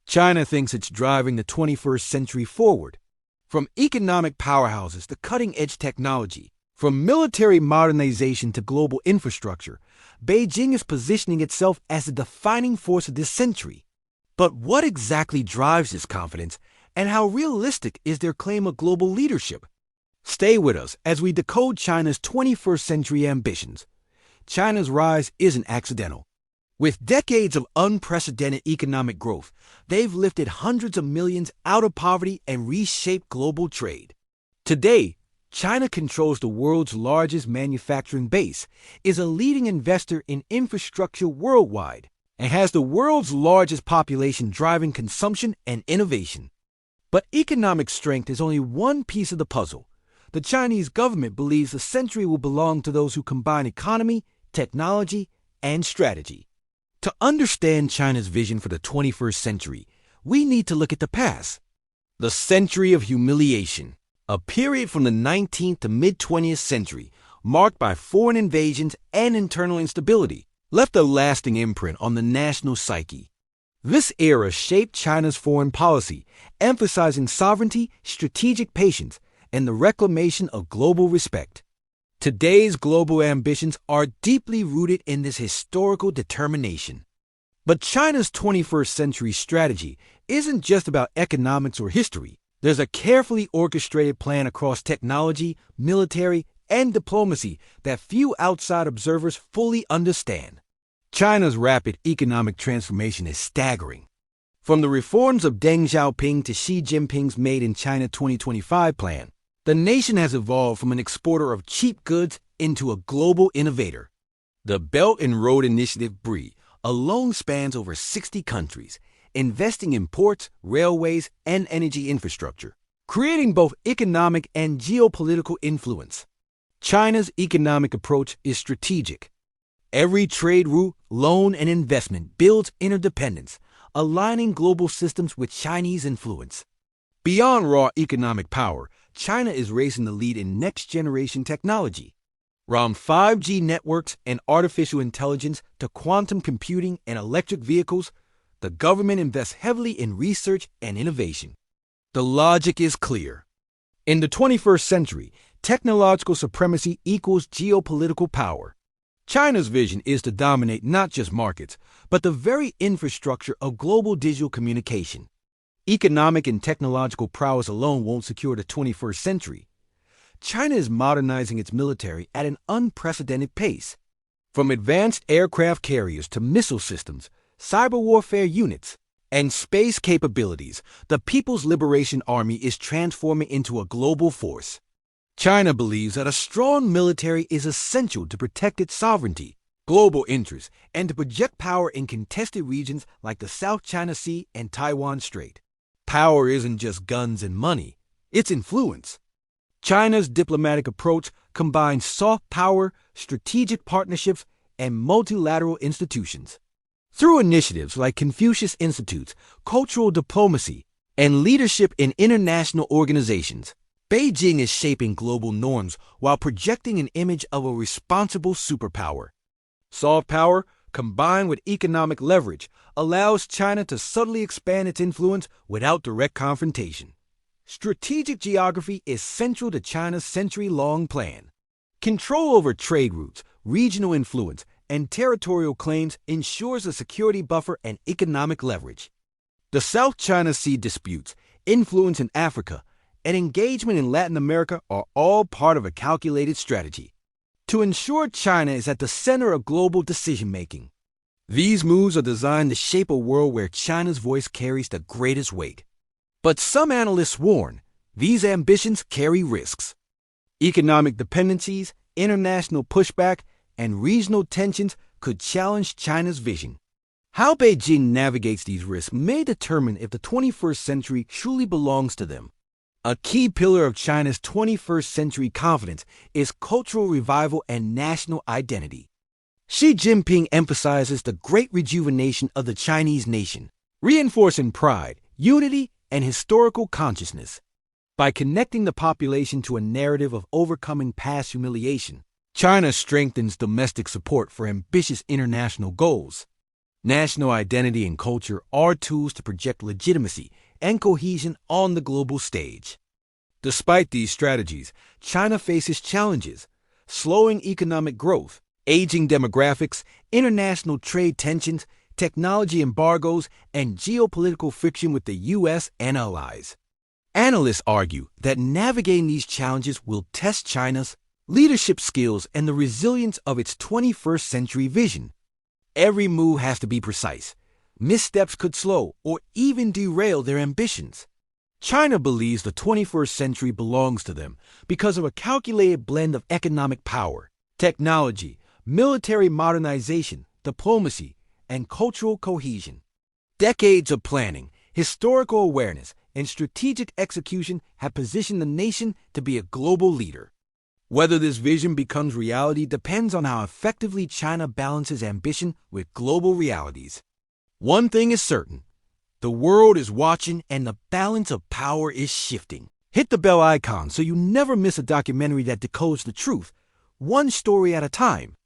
China thinks it's driving the 21st century forward. From economic powerhouses to cutting-edge technology, from military modernization to global infrastructure, Beijing is positioning itself as the defining force of this century. But what exactly drives this confidence, and how realistic is their claim of global leadership? Stay with us as we decode China's 21st century ambitions. China's rise isn't accidental. With decades of unprecedented economic growth, they've lifted hundreds of millions out of poverty and reshaped global trade. Today, China controls the world's largest manufacturing base, is a leading investor in infrastructure worldwide, and has the world's largest population driving consumption and innovation. But economic strength is only one piece of the puzzle. The Chinese government believes the century will belong to those who combine economy, technology, and strategy. To understand China's vision for the 21st century, we need to look at the past. The Century of Humiliation, a period from the 19th to mid-20th century, marked by foreign invasions and internal instability, left a lasting imprint on the national psyche. This era shaped China's foreign policy, emphasizing sovereignty, strategic patience, and the reclamation of global respect. Today's global ambitions are deeply rooted in this historical determination. But China's 21st century strategy isn't just about economics or history. There's a carefully orchestrated plan across technology, military, and diplomacy that few outside observers fully understand. China's rapid economic transformation is staggering. From the reforms of Deng Xiaoping to Xi Jinping's Made in China 2025 plan, the nation has evolved from an exporter of cheap goods into a global innovator. The Belt and Road Initiative (BRI) alone spans over 60 countries, investing in ports, railways, and energy infrastructure, creating both economic and geopolitical influence. China's economic approach is strategic. Every trade route, loan, and investment builds interdependence, aligning global systems with Chinese influence. Beyond raw economic power, China is racing to lead in next-generation technology. From 5G networks and artificial intelligence to quantum computing and electric vehicles, the government invests heavily in research and innovation. The logic is clear. In the 21st century, technological supremacy equals geopolitical power. China's vision is to dominate not just markets, but the very infrastructure of global digital communication. Economic and technological prowess alone won't secure the 21st century. China is modernizing its military at an unprecedented pace. From advanced aircraft carriers to missile systems, cyber warfare units, and space capabilities, the People's Liberation Army is transforming into a global force. China believes that a strong military is essential to protect its sovereignty, global interests, and to project power in contested regions like the South China Sea and Taiwan Strait. Power isn't just guns and money, it's influence. China's diplomatic approach combines soft power, strategic partnerships, and multilateral institutions. Through initiatives like Confucius Institutes, cultural diplomacy, and leadership in international organizations, Beijing is shaping global norms while projecting an image of a responsible superpower. Soft power, combined with economic leverage, allows China to subtly expand its influence without direct confrontation. Strategic geography is central to China's century-long plan. Control over trade routes, regional influence, and territorial claims ensures a security buffer and economic leverage. The South China Sea disputes, influence in Africa, and engagement in Latin America are all part of a calculated strategy to ensure China is at the center of global decision-making. These moves are designed to shape a world where China's voice carries the greatest weight. But some analysts warn, these ambitions carry risks. Economic dependencies, international pushback, and regional tensions could challenge China's vision. How Beijing navigates these risks may determine if the 21st century truly belongs to them. A key pillar of China's 21st century confidence is cultural revival and national identity. Xi Jinping emphasizes the great rejuvenation of the Chinese nation, reinforcing pride, unity, and historical consciousness. By connecting the population to a narrative of overcoming past humiliation, China strengthens domestic support for ambitious international goals. National identity and culture are tools to project legitimacy and cohesion on the global stage. Despite these strategies, China faces challenges: slowing economic growth, aging demographics, international trade tensions, technology embargoes, and geopolitical friction with the U.S. and allies. Analysts argue that navigating these challenges will test China's leadership skills and the resilience of its 21st century vision. Every move has to be precise. Missteps could slow or even derail their ambitions. China believes the 21st century belongs to them because of a calculated blend of economic power, technology, military modernization, diplomacy, and cultural cohesion. Decades of planning, historical awareness, and strategic execution have positioned the nation to be a global leader. Whether this vision becomes reality depends on how effectively China balances ambition with global realities. One thing is certain: the world is watching and the balance of power is shifting. Hit the bell icon so you never miss a documentary that decodes the truth, one story at a time.